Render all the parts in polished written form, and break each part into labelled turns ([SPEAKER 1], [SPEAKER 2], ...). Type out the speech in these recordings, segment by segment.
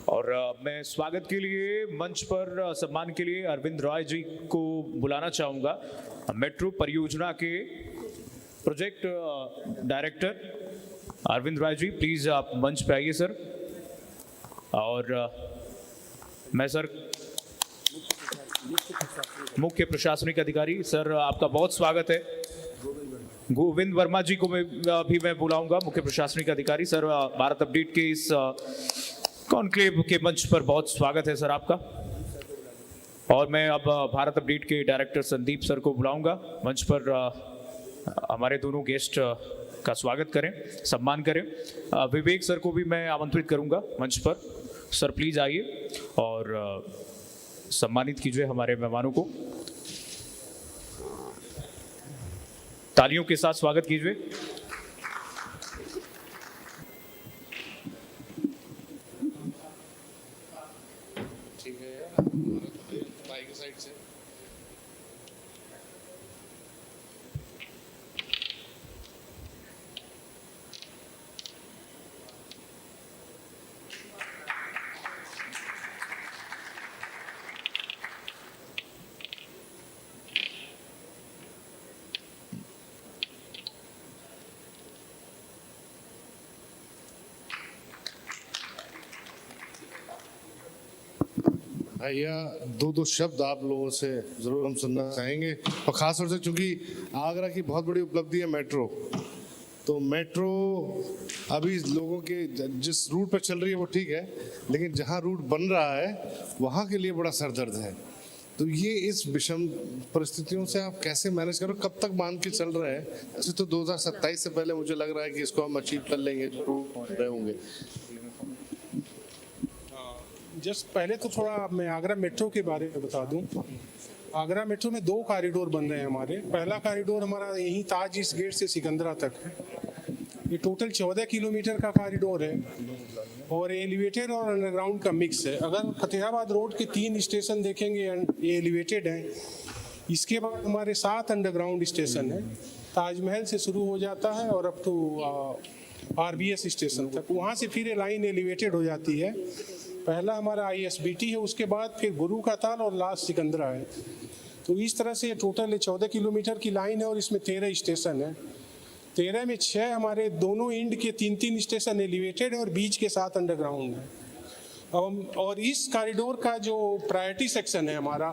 [SPEAKER 1] और मैं स्वागत के लिए मंच पर सम्मान के लिए अरविंद रॉय जी को बुलाना चाहूँगा। मेट्रो परियोजना के project director Arvind Roy ji, please आप मंच पे आइए सर। और मैं सर मुख्य प्रशासनिक अधिकारी सर, आपका बहुत स्वागत है। गोविंद वर्मा जी को मैं बुलाऊंगा, मुख्य प्रशासनिक अधिकारी सर। भारत अपडेट के इस कॉन्क्लेव के मंच पर बहुत स्वागत है सर आपका। और मैं अब भारत अपडेट के डायरेक्टर संदीप सर को बुलाऊंगा मंच पर। हमारे दोनों गेस्ट का स्वागत करें, सम्मान करें। विवेक सर को भी मैं आमंत्रित करूंगा मंच पर। सर प्लीज आइए और सम्मानित कीजिए हमारे मेहमानों को। तालियों के साथ स्वागत कीजिए।
[SPEAKER 2] ठीक है, बाइक साइड से भैया दो शब्द आप लोगों से जरूर हम सुनना चाहेंगे। और खास तौर से चूंकि आगरा की बहुत बड़ी उपलब्धि है मेट्रो, तो मेट्रो अभी लोगों के जिस रूट पर चल रही है वो ठीक है, लेकिन जहाँ रूट बन रहा है वहाँ के लिए बड़ा सरदर्द है। तो ये इस विषम परिस्थितियों से आप कैसे मैनेज करो, कब तक मान के चल रहे हैं? ऐसे तो 2027 से पहले मुझे लग रहा है कि इसको हम अचीव कर लेंगे, जरूर रहे होंगे।
[SPEAKER 3] जस्ट पहले तो थोड़ा मैं आगरा मेट्रो के बारे में बता दूं। आगरा मेट्रो में 2 कॉरिडोर बन रहे हैं हमारे। पहला कॉरिडोर हमारा यहीं ताज ईस्ट गेट से सिकंदरा तक है। ये टोटल 14 किलोमीटर का कॉरिडोर है और एलिवेटेड और अंडरग्राउंड का मिक्स है। अगर फतेहाबाद रोड के 3 स्टेशन देखेंगे ये एलिवेटेड हैं। इसके बाद हमारे 7 अंडरग्राउंड स्टेशन है। ताजमहल से शुरू हो जाता है और अप टू RBS स्टेशन तक, वहाँ से फिर ये लाइन एलिवेटेड हो जाती है। पहला हमारा ISBT है, उसके बाद फिर गुरु का ताल और लास्ट सिकंदरा है। तो इस तरह से टोटल 14 किलोमीटर की लाइन है और इसमें 13 स्टेशन है। 13 में 6 हमारे दोनों एंड के 3-3 स्टेशन एलिवेटेड है और बीच के 7 अंडरग्राउंड है। और इस कॉरिडोर का जो प्रायोरिटी सेक्शन है हमारा,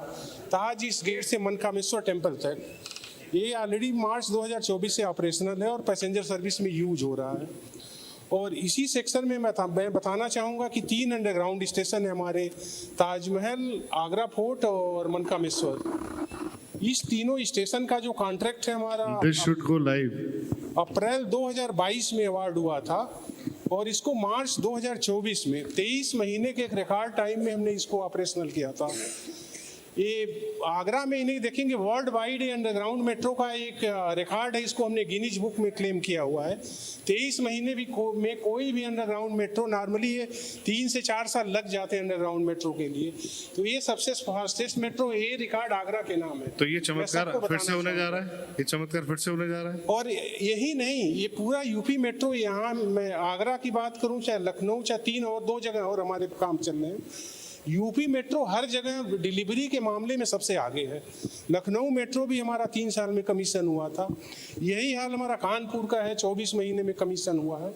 [SPEAKER 3] ताज ईस्ट गेट से मनकामेश्वर टेम्पल तक, ये ऑलरेडी मार्च 2024 से ऑपरेशनल है और पैसेंजर सर्विस में यूज हो रहा है। और इसी सेक्शन में मैं बताना चाहूँगा कि 3 अंडरग्राउंड स्टेशन है हमारे, ताजमहल, आगरा फोर्ट और मनकामेश्वर। इस तीनों स्टेशन का जो कॉन्ट्रैक्ट है हमारा,
[SPEAKER 2] दिस शुड गो लाइव,
[SPEAKER 3] अप्रैल 2022 में अवार्ड हुआ था और इसको मार्च 2024 में 23 महीने के एक रिकॉर्ड टाइम में हमने इसको ऑपरेशनल किया था। ये आगरा में ही नहीं देखेंगे, वर्ल्ड वाइड अंडरग्राउंड मेट्रो का एक रिकॉर्ड है, इसको हमने गिनीज बुक में क्लेम किया हुआ है। 23 महीने में कोई भी अंडरग्राउंड मेट्रो, नॉर्मली ये 3 से 4 साल लग जाते हैं अंडरग्राउंड मेट्रो के लिए, तो ये सबसे फास्टेस्ट मेट्रो, ये रिकॉर्ड आगरा के नाम है।
[SPEAKER 2] तो ये चमत्कार फिर से होने जा रहा है, ये चमत्कार फिर से होने जा रहा है।
[SPEAKER 3] और यही नहीं, ये पूरा यूपी मेट्रो, यहाँ मैं आगरा की बात करूँ, चाहे लखनऊ, चाहे 3 और 2 जगह और हमारे काम चल रहे हैं। यूपी मेट्रो हर जगह डिलीवरी के मामले में सबसे आगे है। लखनऊ मेट्रो भी हमारा 3 साल में कमीशन हुआ था। यही हाल हमारा कानपुर का है, 24 महीने में कमीशन हुआ है।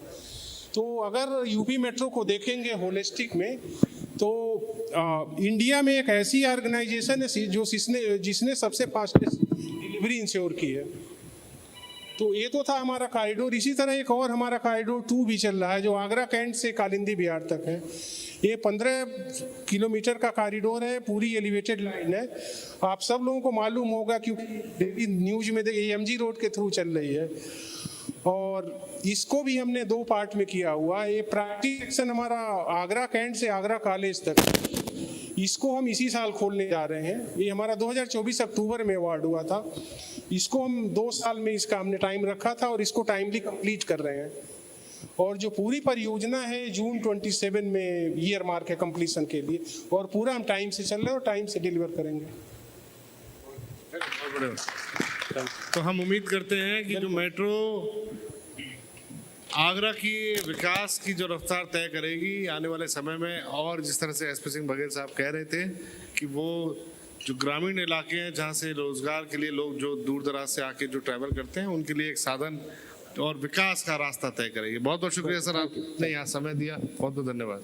[SPEAKER 3] तो अगर यूपी मेट्रो को देखेंगे होलिस्टिक में, तो इंडिया में एक ऐसी ऑर्गेनाइजेशन है जो जिसने सबसे फास्टेस्ट डिलीवरी इंश्योर की है। तो ये तो था हमारा कॉरिडोर। इसी तरह एक और हमारा कॉरिडोर 2 भी चल रहा है, जो आगरा कैंट से कालिंदी बिहार तक है। ये 15 किलोमीटर का कॉरिडोर है, पूरी एलिवेटेड लाइन है। आप सब लोगों को मालूम होगा क्योंकि न्यूज में AMG रोड के थ्रू चल रही है। और इसको भी हमने 2 पार्ट में किया हुआ है। ये प्रायोरिटी सेक्शन हमारा आगरा कैंट से आगरा कॉलेज तक, इसको हम इसी साल खोलने जा रहे हैं। ये हमारा 2024 अक्टूबर में अवार्ड हुआ था। इसको हम 2 साल में इसका हमने टाइम रखा था और इसको टाइमली कंप्लीट कर रहे हैं। और जो पूरी परियोजना है जून 27 में ईयर मार्क है कंप्लीशन के लिए, और पूरा हम टाइम से चल रहे हैं और टाइम से डिलीवर करेंगे।
[SPEAKER 2] तो हम उम्मीद करते हैं कि जो मेट्रो आगरा की विकास की जो रफ्तार तय करेगी आने वाले समय में, और जिस तरह से एसपी सिंह बघेल साहब कह रहे थे कि वो जो ग्रामीण इलाके हैं जहाँ से रोजगार के लिए लोग जो दूर दराज से आके जो ट्रैवल करते हैं उनके लिए एक साधन और विकास का रास्ता तय करेगी। बहुत बहुत शुक्रिया सर, आपने यहाँ समय दिया, बहुत बहुत धन्यवाद।